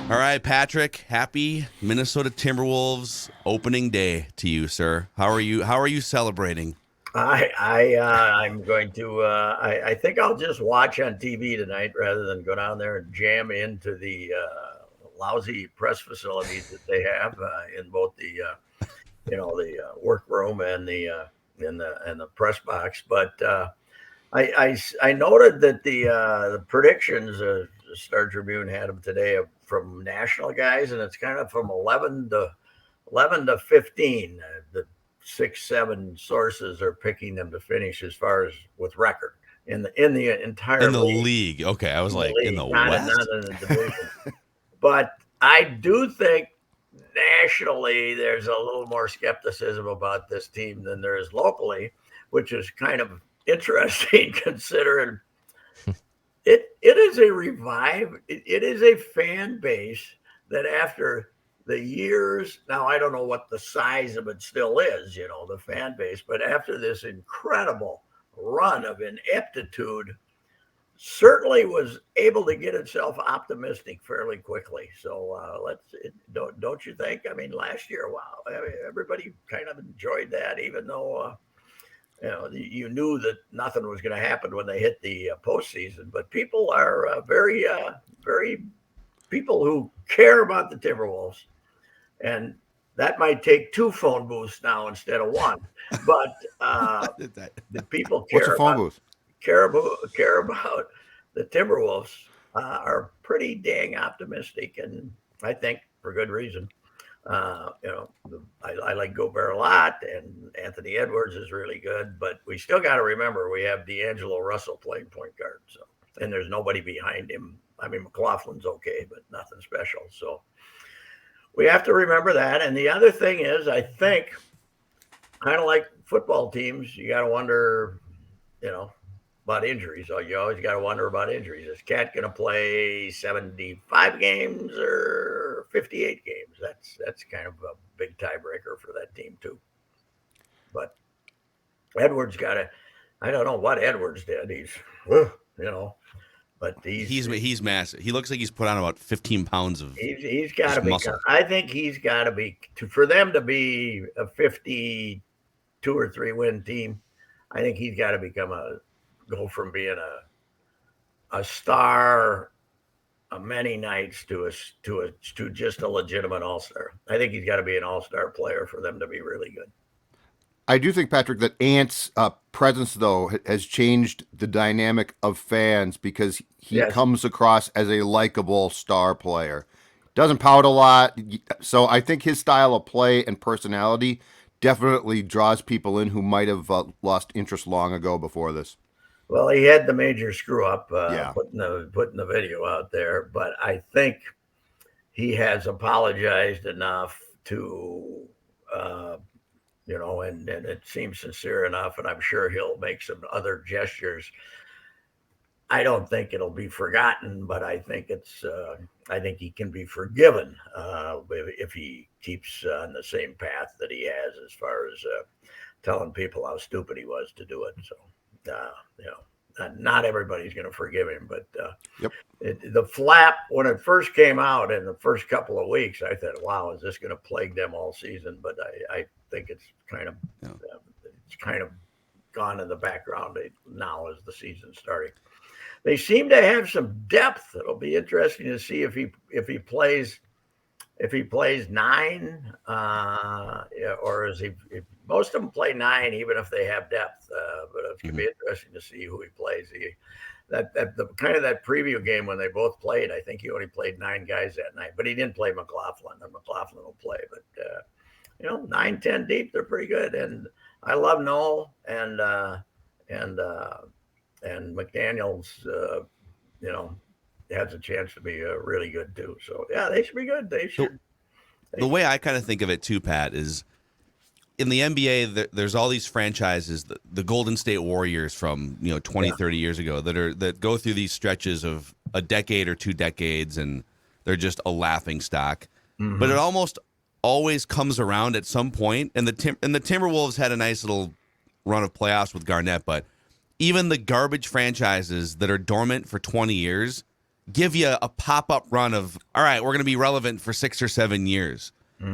All right, Patrick. Happy Minnesota Timberwolves opening day to you, sir. How are you? How are you celebrating? I'm going to. I think I'll just watch on TV tonight rather than go down there and jam into the lousy press facilities that they have in both the workroom and the press box. But I noted that the predictions Star Tribune had them today from national guys, and it's kind of from 11 to 15. The 6, 7 sources are picking them to finish as far as with record in the In entire the league. league. Okay, I was In the like, in league, the not West? in the division. But I do think nationally there's a little more skepticism about this team than there is locally, which is kind of interesting considering it is a it is a fan base that after the years, now I don't know what the size of it still is, the fan base, but after this incredible run of ineptitude, certainly was able to get itself optimistic fairly quickly. So don't you think? I mean, last year, wow, I mean, everybody kind of enjoyed that, even though you knew that nothing was going to happen when they hit the postseason. But people are very people who care about the Timberwolves, and that might take 2 phone booths now instead of one. But What is that? the people What's a phone booth? care about the Timberwolves are pretty dang optimistic, and I think for good reason. I like Gobert a lot, and Anthony Edwards is really good, but we still got to remember we have D'Angelo Russell playing point guard, so and there's nobody behind him. I mean, McLaughlin's okay, but nothing special. So we have to remember that. And the other thing is, I think, kind of like football teams, you got to wonder, you know, about injuries. So you always got to wonder about injuries. Is Cat going to play 75 games or 58 games? That's kind of a big tiebreaker for that team too. But Edwards got to. I don't know what Edwards did. He's, you know, but He's massive. He looks like he's put on about 15 pounds of he's got to just be. muscle. I think he's got to be for them to be a 52 or 3 win team. I think he's got to go from being a star many nights to just a legitimate all star. I think he's got to be an all star player for them to be really good. I do think, Patrick, that Ant's presence, though, has changed the dynamic of fans because he Yes, comes across as a likable star player. Doesn't pout a lot. So I think his style of play and personality definitely draws people in who might have lost interest long ago before this. well, he had the major screw up Yeah. putting the video out there, but I think he has apologized enough to and it seems sincere enough, and I'm sure he'll make some other gestures. I don't think it'll be forgotten, but I think he can be forgiven if he keeps on the same path that he has as far as telling people how stupid he was to do it. So, not everybody's going to forgive him, but Yep. the flap when it first came out in the first couple of weeks, I thought, "Wow, is this going to plague them all season?" But I think Yeah. it's kind of gone in the background now as the season's starting. They seem to have some depth. It'll be interesting to see if he plays 9, or if most of them play 9, even if they have depth. But it's going to Mhm. be interesting to see who he plays. The kind of that preview game when they both played, I think he only played 9 guys that night, but he didn't play McLaughlin, and McLaughlin will play. But 9, 10 deep, they're pretty good. And I love Noel and McDaniel's. You know, has a chance to be really good too. So yeah, they should be good. They The, should. They the should. way I kind of think of it too, Pat, is in the NBA, there's all these franchises, the Golden State Warriors from 20, Yeah. 30 years ago that go through these stretches of a decade or 2 decades, and they're just a laughing stock. But it Mm-hmm. almost always comes around at some point, and the Timberwolves had a nice little run of playoffs with Garnett, but even the garbage franchises that are dormant for 20 years give you a pop-up run of, all right, we're going to be relevant for 6 or 7 years.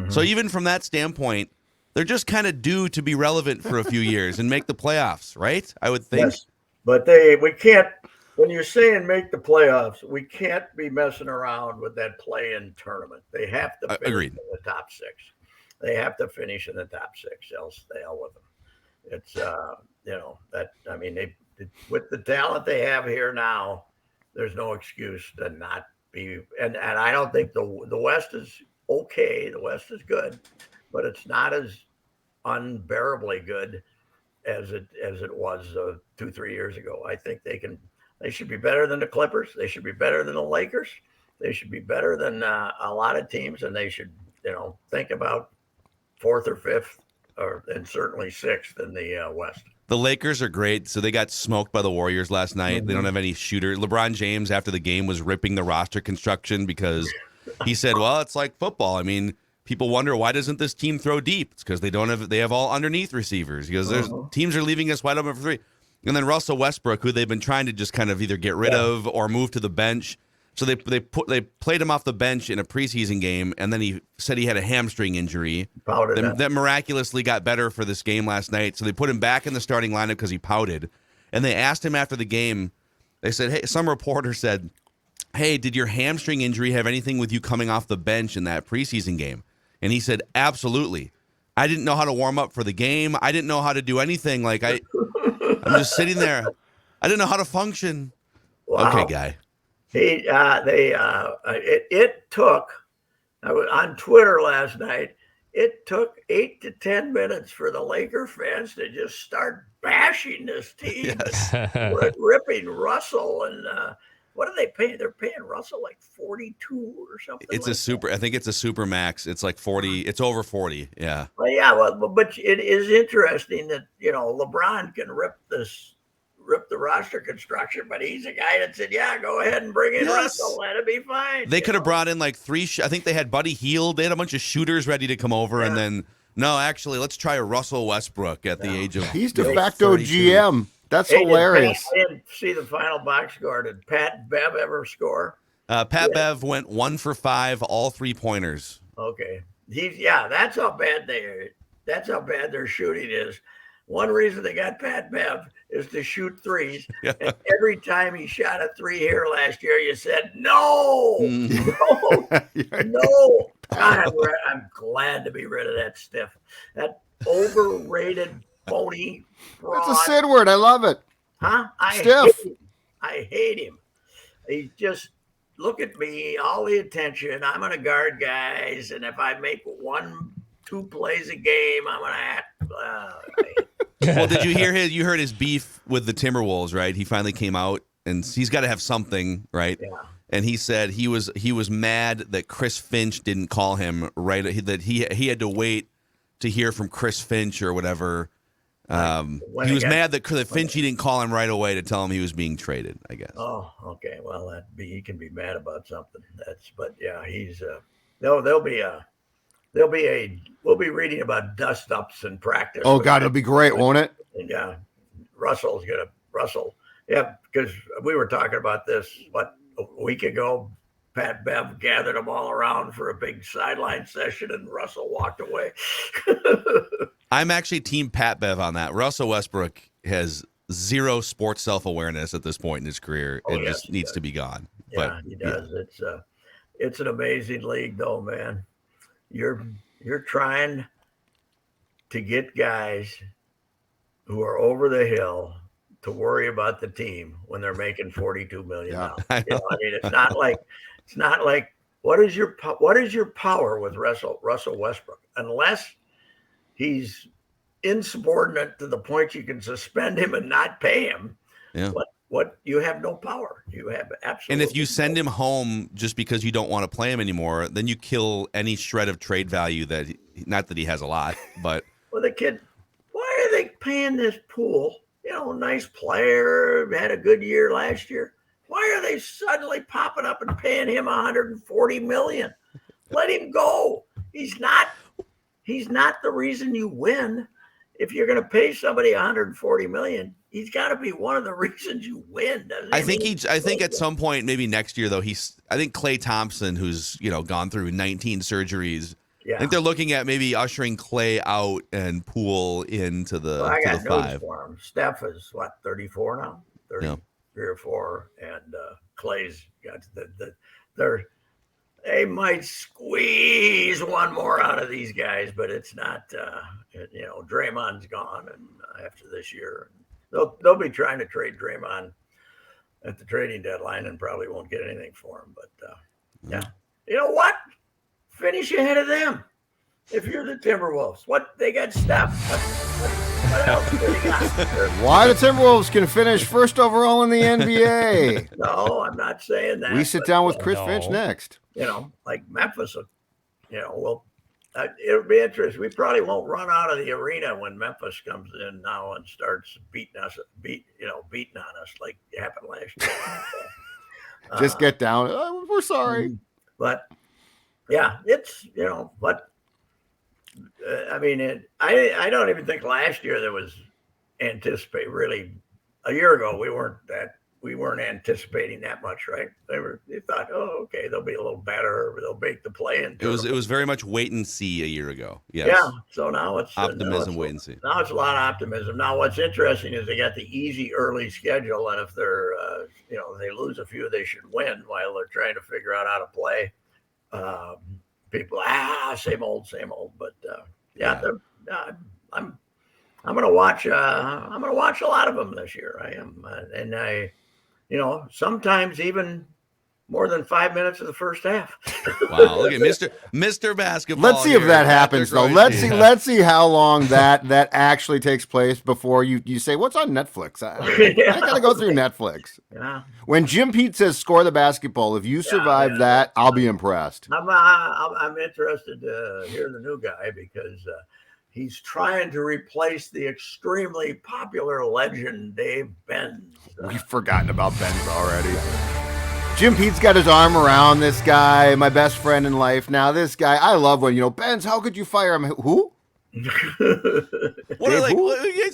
So even from that standpoint, they're just kind of due to be relevant for a few years and make the playoffs, right? I would think. Yes, but we can't. When you're saying make the playoffs, we can't be messing around with that play-in tournament. They have to finish Agreed. in the top 6. They have to finish in the top 6, else the hell with them. It's with the talent they have here now, there's no excuse to not be. And I don't think the West is okay. The West is good, but it's not as unbearably good as it was 2-3 years ago. I think they should be better than the Clippers. They should be better than the Lakers. They should be better than a lot of teams, and they should think about 4th or 5th, and certainly 6th in the West. The Lakers are great. So they got smoked by the Warriors last night. They don't have any shooter. LeBron James, after the game, was ripping the roster construction because he said, well, it's like football. I mean, people wonder, why doesn't this team throw deep? It's because they have all underneath receivers. He goes, teams are leaving us wide open for 3. And then Russell Westbrook, who they've been trying to just kind of either get rid of or move to the bench. So they played him off the bench in a preseason game, and then he said he had a hamstring injury that miraculously got better for this game last night. So they put him back in the starting lineup because he pouted. And they asked him after the game, they said, hey, some reporter said, hey, did your hamstring injury have anything with you coming off the bench in that preseason game? And he said, absolutely. I didn't know how to warm up for the game. I didn't know how to do anything. I'm just sitting there. I didn't know how to function. Wow. Okay, guy. It took, I was on Twitter last night, it took 8 to 10 minutes for the Laker fans to just start bashing this team. Yes. Ripping Russell. And what are they paying? They're paying Russell like 42 or something. I think it's a super max. It's like 40. It's over 40. Yeah. Well, yeah. Well, but it is interesting that, LeBron can rip the roster construction, but he's a guy that said, yeah, go ahead and bring in Russell. Let it be fine. They could have brought in like 3. I think they had Buddy Hield. They had a bunch of shooters ready to come over. And then, no, actually, let's try a Russell Westbrook at the age of He's de facto 32. GM. That's hilarious. I didn't see the final box score. Did Pat Bev ever score? Bev went 1 for 5, all 3-pointers. Okay. That's how bad that's how bad their shooting is. One reason they got Pat Bev is to shoot threes. Yeah. And every time he shot a 3 here last year, you said, no. No. God, I'm glad to be rid of that stiff. That overrated, phony fraud. It's a Sid word. I love it. Huh? Stiff. I hate him. He just, look at me, all the attention. I'm going to guard guys. And if I make 1-2 plays a game, I'm going to act. Well, did you hear you heard his beef with the Timberwolves, right? He finally came out, and he's got to have something, right? Yeah. And he said he was mad that Chris Finch didn't call him, right? That he had to wait to hear from Chris Finch or whatever. He was mad that Finch didn't call him right away to tell him he was being traded, I guess. Oh, okay. Well, he can be mad about something. He's we'll be reading about dust ups in practice. Oh God, it'll be great, won't it? Yeah, Russell. Yeah, because we were talking about this a week ago. Pat Bev gathered them all around for a big sideline session, and Russell walked away. I'm actually team Pat Bev on that. Russell Westbrook has zero sports self-awareness at this point in his career. It just needs to be gone. Yeah, he does. Yeah. It's an amazing league, though, man. You're trying to get guys who are over the hill to worry about the team when they're making $42 million. Yeah. It's not like what is your power with Russell Westbrook, unless he's insubordinate to the point you can suspend him and not pay him. Yeah. What you have no power. You have absolutely. And if you send him home just because you don't want to play him anymore, then you kill any shred of trade value not that he has a lot, but. Well, the kid, why are they paying this Poole? Nice player, had a good year last year. Why are they suddenly popping up and paying him $140 million? Let him go. He's not the reason you win. If you're going to pay somebody $140 million, he's got to be one of the reasons you win, doesn't he? I think at some point, maybe next year though, I think Klay Thompson, who's gone through 19 surgeries. Yeah. I think they're looking at maybe ushering Klay out and Poole into the I got the news five. for him. Steph is 34 now, 33 or 4, and Clay's got they might squeeze one more out of these guys, but it's not. Draymond's gone, and after this year, they'll be trying to trade Draymond at the trading deadline, and probably won't get anything for him. But yeah, you know what? Finish ahead of them. If you're the Timberwolves, what they got Steph. What else do they got? Why the Timberwolves can finish first overall in the NBA? No, I'm not saying that. We sit down with Chris Finch next. Like Memphis, it'll be interesting. We probably won't run out of the arena when Memphis comes in now and starts beating on us like it happened last year. Just get down. We're sorry. But yeah, it's but I don't even think last year there was really. A year ago we weren't anticipating that much, right? They thought, oh, okay, they'll be a little better, they'll make the play-in. It was very much wait and see a year ago. Yes. Yeah. So now it's optimism, wait and see. Now it's a lot of optimism. Now what's interesting is they got the easy early schedule, and if they're they lose a few, they should win while they're trying to figure out how to play. People same old, but I'm gonna watch. I'm gonna watch a lot of them this year. I am, and I, sometimes even more than 5 minutes of the first half. Wow! Look at Mr. Basketball. Let's see if that happens, though. Let's see how long that actually takes place before you say what's on Netflix. I gotta go through Netflix. Yeah. When Jim Pete says score the basketball, if you survive that, I'll be impressed. I'm interested to hear the new guy because he's trying to replace the extremely popular legend Dave Benz. We've forgotten about Benz already. Jim Pete's got his arm around this guy, my best friend in life. Now, this guy, I love when, Benz, how could you fire him? Who? It's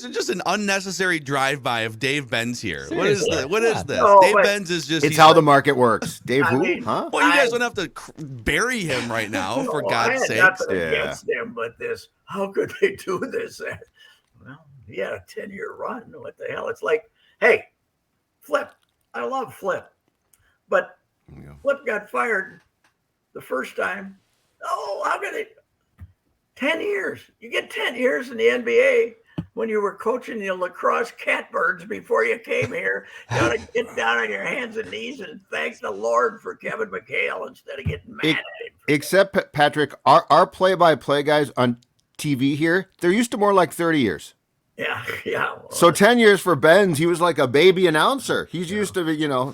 just an unnecessary drive-by of Dave Benz here. Seriously. What is this? No, Dave Benz is just... It's how the market works. Dave who? Huh? Well, you guys don't have to bury him right now, for God's sake. Nothing against him, but how could they do this? Well, he had a 10-year run. What the hell? It's like, hey, Flip. I love Flip. But Flip got fired the first time. Oh, how could they? 10 years. You get 10 years in the NBA when you were coaching the lacrosse catbirds before you came here. You ought to get down on your hands and knees and thank the Lord for Kevin McHale instead of getting mad at him. Except, Patrick, our play-by-play guys on TV here, they're used to more like 30 years. Yeah. Well, so 10 years for Benz, he was like a baby announcer. He's used to,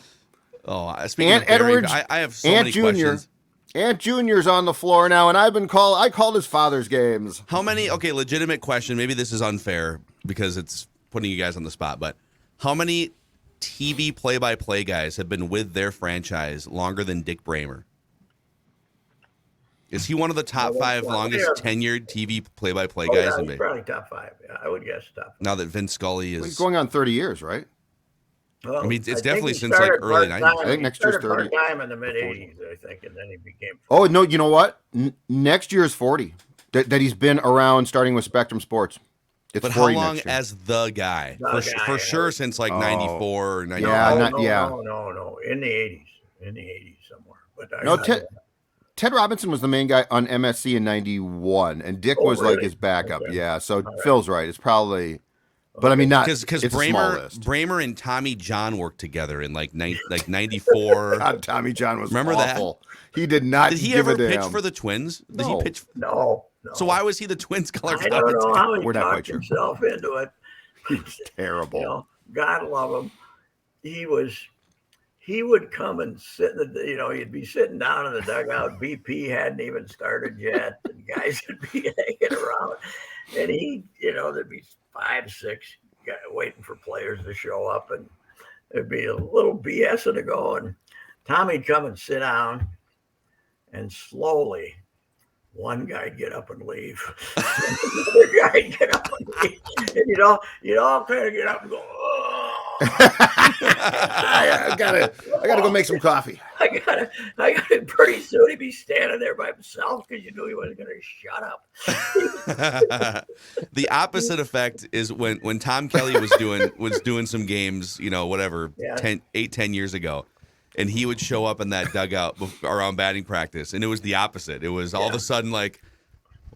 Oh, speaking Aunt of Barry, Edwards, I have so Aunt many Junior, questions. Aunt Junior's on the floor now, and I called his father's games. How many? Okay, legitimate question. Maybe this is unfair because it's putting you guys on the spot, but how many TV play-by-play guys have been with their franchise longer than Dick Bramer? Is he one of the top 5 longest tenured TV play-by-play guys? He's probably top 5. Yeah, I would guess top 5. Now that Vince Scully is he's going on 30 years, right? Well, I mean, it's definitely since like early 90s. I think next year's 30. Part-time in the mid-'80s, I think, and then he became... Oh, no, you know what? Next year is 40. That he's been around starting with Spectrum Sports. It's but how long as the guy? For sure since like 94 or 95. No. In the 80s. In the 80s somewhere. But Ted Robinson was the main guy on MSC in 91, and Dick was like his backup. Okay. Yeah, so Phil's right. It's probably... But I mean, not because Bramer and Tommy John worked together in like 94. God, Tommy John was remember awful. That he did not. Did he ever pitch for the Twins? Did he pitch? No. So why was he the Twins color commentator? I don't know how he talked himself into it. He's terrible. God love him. He would come and sit in the, he'd be sitting down in the dugout. BP hadn't even started yet, and guys would be hanging around, and there'd be 5, 6 guys waiting for players to show up, and there'd be a little BS to go, and Tommy'd come and sit down, and slowly one guy'd get up and leave. Another guy'd get up and leave. And you'd all kind of get up and go, oh. I gotta go make some coffee. I gotta. Pretty soon he'd be standing there by himself because you knew he wasn't going to shut up. The opposite effect is when Tom Kelly was doing some games, whatever, Yeah. 10 years ago, and he would show up in that dugout around batting practice, and it was the opposite. It was all of a sudden like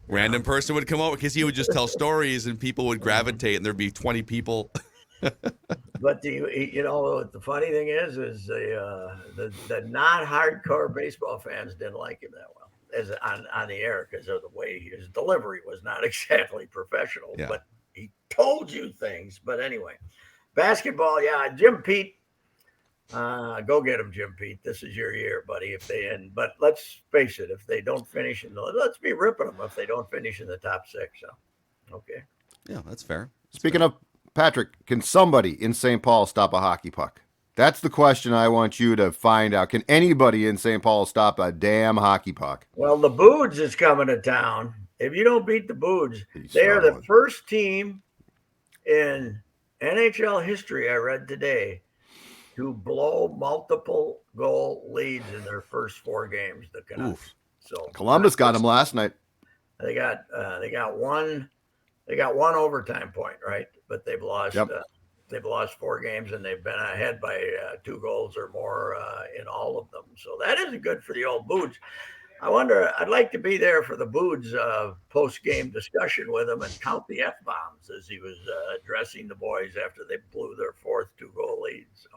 random person would come over because he would just tell stories, and people would gravitate, and there'd be 20 people. But the funny thing is the non-hardcore baseball fans didn't like him that well as on the air because of the way his delivery was not exactly professional. Yeah. But he told you things. But anyway, basketball, yeah, Jim Pete, go get him, Jim Pete. This is your year, buddy. But let's face it, if they don't finish let's be ripping them if they don't finish in the top 6. So, okay. Yeah, that's fair. Speaking of Patrick, can somebody in St. Paul stop a hockey puck? That's the question I want you to find out. Can anybody in St. Paul stop a damn hockey puck? Well, the Boods is coming to town. If you don't beat the Boods, they are the first team in NHL history, I read today, to blow multiple goal leads in their first 4 games. The Canucks. So Columbus got him last night. They got one. They got one overtime point, right? But they've lost. Yep. They've lost 4 games, and they've been ahead by 2 goals or more in all of them. So that isn't good for the old Boods. I wonder. I'd like to be there for the Boods post-game discussion with him and count the F-bombs as he was addressing the boys after they blew their 4th 2-goal lead. So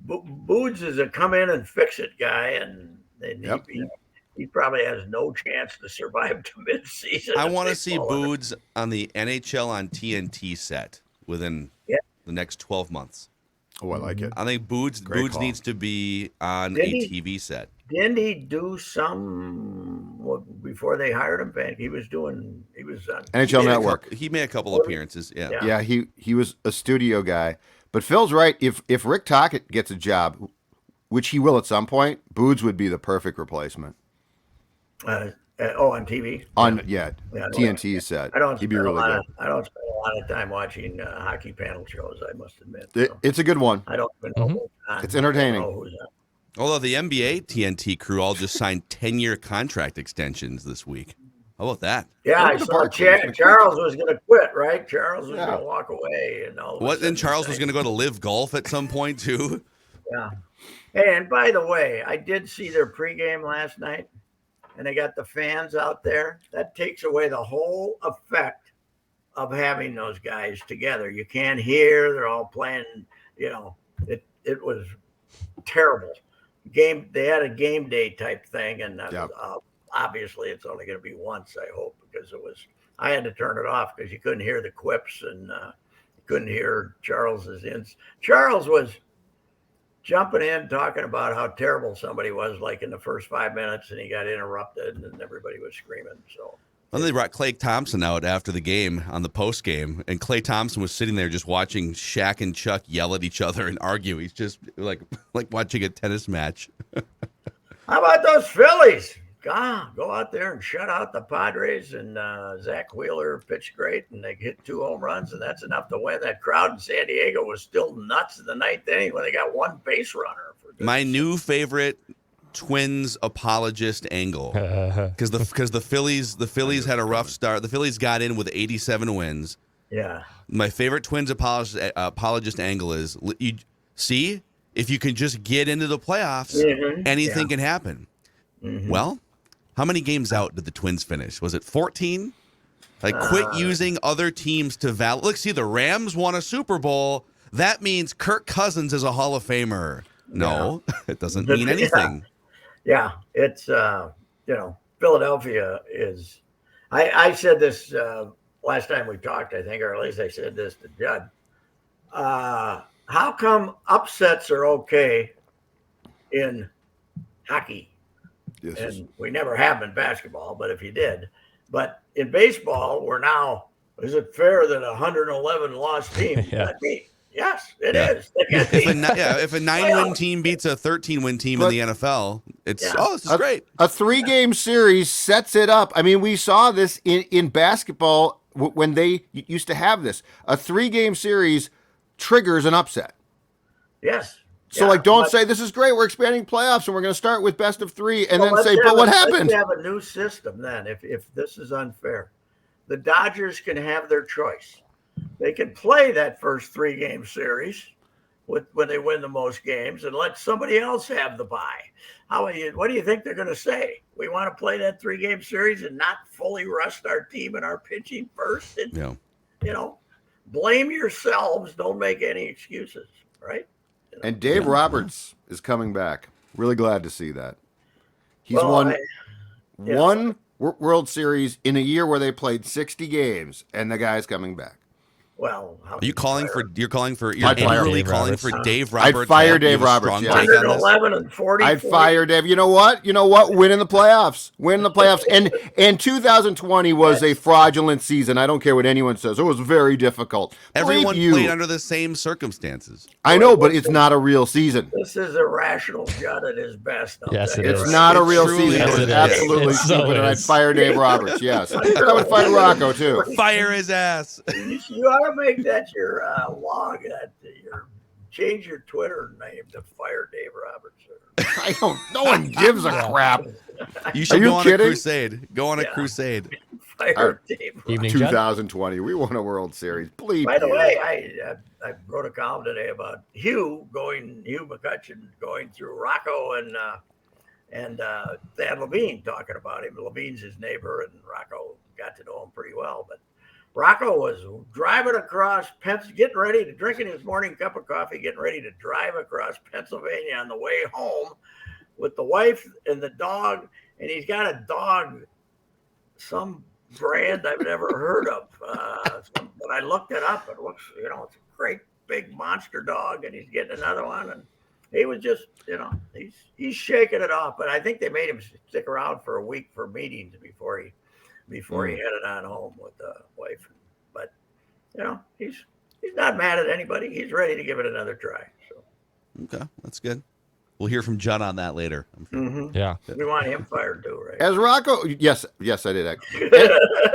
Boods is a come in and fix it guy, and he probably has no chance to survive to mid-season. I want to see Boods on the NHL on TNT set within the next 12 months. Oh, I like it. I think Boods needs to be on a TV set. Didn't he do some before they hired him? He was on NHL Network. He made a couple appearances. Yeah. He was a studio guy. But Phil's right. If Rick Tocchet gets a job, which he will at some point, Boods would be the perfect replacement. On TV. TNT set. He'd be really good. I don't spend a lot of time watching hockey panel shows, I must admit. It's a good one. I don't even know who's on. It's entertaining. Although the NBA TNT crew all just signed 10-year contract extensions this week. How about that? Yeah, I saw Charles was going to quit, right? Charles was going to walk away. Then Charles was going to go to live golf at some point, too? Yeah. And by the way, I did see their pregame last night, and they got the fans out there. That takes away the whole effect of having those guys together. You can't hear. They're all playing, it was terrible. They had a game day type thing, and obviously it's only going to be once, I hope, because I had to turn it off because you couldn't hear the quips and you couldn't hear Charles's ins. Charles was jumping in, talking about how terrible somebody was, like in the first 5 minutes, and he got interrupted, and everybody was screaming. So. Well, they brought Klay Thompson out after the game on the post game, and Klay Thompson was sitting there just watching Shaq and Chuck yell at each other and argue. He's just like watching a tennis match. How about those Phillies? Go out there and shut out the Padres, and Zach Wheeler pitched great, and they hit 2 home runs, and that's enough to win. That crowd in San Diego was still nuts in the 9th inning when they got 1 base runner. My new favorite Twins apologist angle, because the Phillies had a rough start. The Phillies got in with 87 wins. Yeah. My favorite Twins apologist angle is see if you can just get into the playoffs, anything can happen. Mm-hmm. Well, how many games out did the Twins finish? Was it 14? Quit using other teams to Look, see, the Rams won a Super Bowl. That means Kirk Cousins is a Hall of Famer. No, it doesn't mean anything. Yeah, it's Philadelphia is. I said this last time we talked, I think, or at least I said this to Judd. How come upsets are okay in hockey? Yes. And we never have in basketball, but if you did. But in baseball, we're now, is it fair that 111 lost team? Yes, it is. If a 9-win team beats a 13-win team in the NFL, it's this is great. A 3-game series sets it up. I mean, we saw this in basketball when they used to have this. A 3-game series triggers an upset. Yes. So, don't say this is great. We're expanding playoffs and we're going to start with best of 3, and then say, but what happened? Let's have a new system then. If this is unfair, the Dodgers can have their choice. They can play that first 3-game series when they win the most games, and let somebody else have the bye. What do you think they're going to say? We want to play that 3-game series and not fully rest our team and our pitching first. And, blame yourselves. Don't make any excuses, right? And Dave Roberts is coming back. Really glad to see that. He's won one World Series in a year where they played 60 games, and the guy's coming back. Well, you're angrily calling for Dave Roberts. I'd fire Dave Roberts. Yeah. 111 and 40. I'd fire Dave. You know what? Win in the playoffs. And 2020 was a fraudulent season. I don't care what anyone says. It was very difficult. Everyone played under the same circumstances. I know, but it's not a real season. This is irrational Judd at his best. Yes, it is. It's not a real season. It's absolutely stupid, and I'd fire Dave Roberts. Yes. I would fire Rocco, too. Fire his ass. You ought to make that your log. Change your Twitter name to Fire Dave Roberts. No one gives a crap. You should go on a crusade. Go on a crusade. Fire Dave. Evening, 2020. We won a World Series. Please. By the way, I wrote a column today about Hugh McCutcheon going through Rocco and Dan Levine talking about him. Levine's his neighbor, and Rocco got to know him pretty well. But Rocco was driving across drinking his morning cup of coffee, getting ready to drive across Pennsylvania on the way home with the wife and the dog. And he's got a dog, some brand I've never heard of. But I looked it up. It looks, it's a great big monster dog, and he's getting another one. And he was just, he's shaking it off. But I think they made him stick around for a week for meetings before he headed on home with the wife. But he's not mad at anybody. He's ready to give it another try. So okay, that's good. We'll hear from Judd on that later. Mm-hmm. Yeah, we want him fired too, right? As Rocco, yes, I did.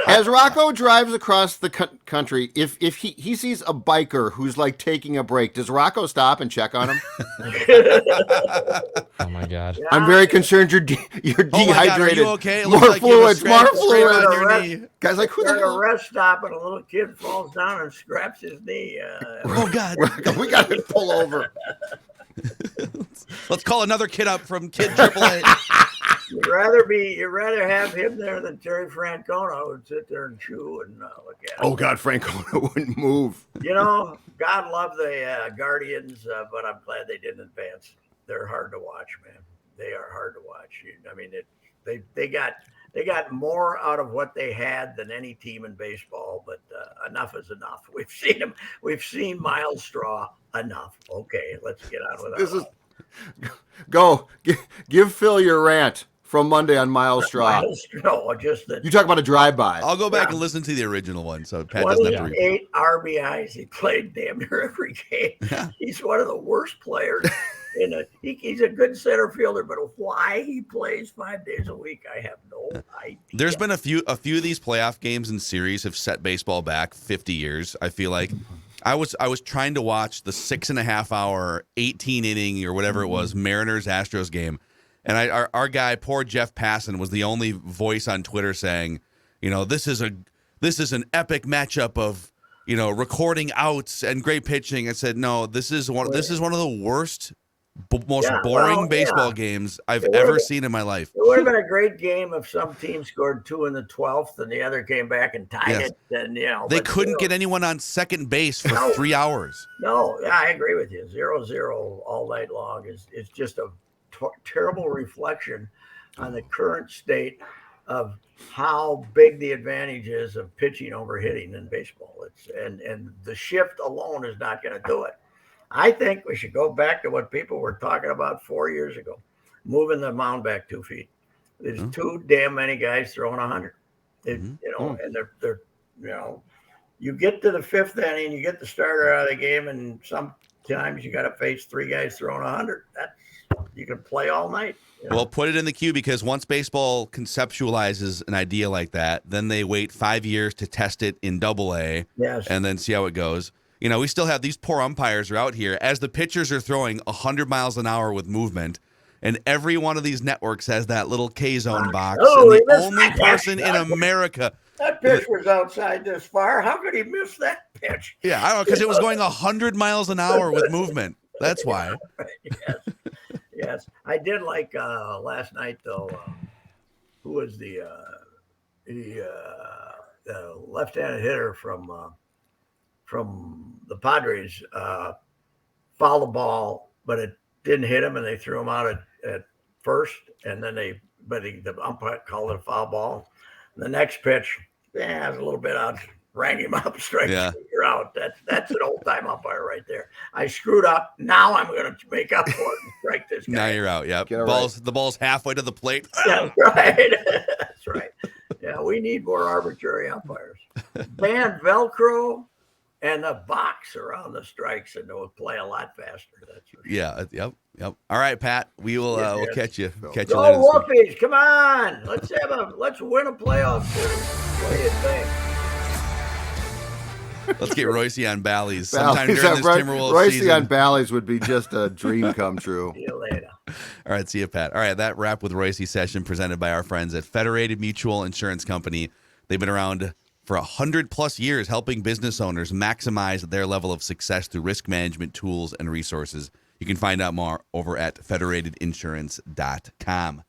As Rocco drives across the country, if he sees a biker who's like taking a break, does Rocco stop and check on him? Oh my God! I'm very concerned you're dehydrated. God, are you okay? It More like fluids, more fluids. fluids. Guys, like who the hell? A rest stop and a little kid falls down and scraps his knee. Oh God! We got to pull over. Let's call another kid up from Kid AAA. You'd rather have him there than Terry Francona who'd sit there and chew and look at him. Oh God, Francona wouldn't move. God love the Guardians, but I'm glad they didn't advance. They're hard to watch, man. They are hard to watch. I mean, they got more out of what they had than any team in baseball, but enough is enough. We've seen Miles Straw enough. Okay, let's get on with it. Go give Phil your rant from Monday on Miles Straw. You talk about a drive-by. I'll go back and listen to the original one. So Pat doesn't have to 28 RBIs. He played damn near every game. Yeah. He's one of the worst players. He's a good center fielder, but why he plays 5 days a week, I have no idea. There's been a few of these playoff games and series have set baseball back 50 years. I feel like I was trying to watch the 6.5 hour, 18 inning or whatever it was Mariners Astros game, and our guy, poor Jeff Passan, was the only voice on Twitter saying, this is an epic matchup of recording outs and great pitching. I said, no, this is one of the worst. Most boring baseball games I've ever seen in my life. It would have been a great game if some team scored 2 in the 12th and the other came back and tied it. Then they couldn't get anyone on second base for 3 hours. No, I agree with you. 0-0 all night long is just a terrible reflection on the current state of how big the advantage is of pitching over hitting in baseball. And the shift alone is not going to do it. I think we should go back to what people were talking about 4 years ago, moving the mound back 2 feet. There's too damn many guys throwing 100. And they're you get to the 5th inning, you get the starter out of the game, and sometimes you got to face 3 guys throwing 100. You can play all night. Well, put it in the queue, because once baseball conceptualizes an idea like that, then they wait 5 years to test it in AA, and then see how it goes. You know, we still have these poor umpires are out here as the pitchers are throwing 100 miles an hour with movement. And every one of these networks has that little K-zone box. Oh, and the that's only not person that. in America. That pitch was outside this far. How could he miss that pitch? Yeah, I don't know, because it was going 100 miles an hour with movement. That's why. Yes. Yes. I did like last night, though. Who was the left-handed hitter from the Padres? Fouled the ball, but it didn't hit him, and they threw him out at first, and then the umpire called it a foul ball. The next pitch, it was a little bit out, rang him up, strike, you're out. That's an old-time umpire right there. I screwed up. Now I'm going to make up for it and strike this guy. Now you're out. Yep. Right. The ball's halfway to the plate. That's right. That's right. Yeah, we need more arbitrary umpires. Ban Velcro and the box around the strikes, and they'll play a lot faster. That's for sure. Yeah. Yep. All right, Pat. We will. We'll catch you. Catch you Go later. Whoopies! Come on, let's win a playoff series. What do you think? Let's get Reusse on Bally's sometime during this Timberwolves Reusse season. on Bally's would be just a dream come true. See you later. All right, see you, Pat. All right, that wrap with Reusse session presented by our friends at Federated Mutual Insurance Company. They've been around for 100+ years, helping business owners maximize their level of success through risk management tools and resources. You can find out more over at federatedinsurance.com.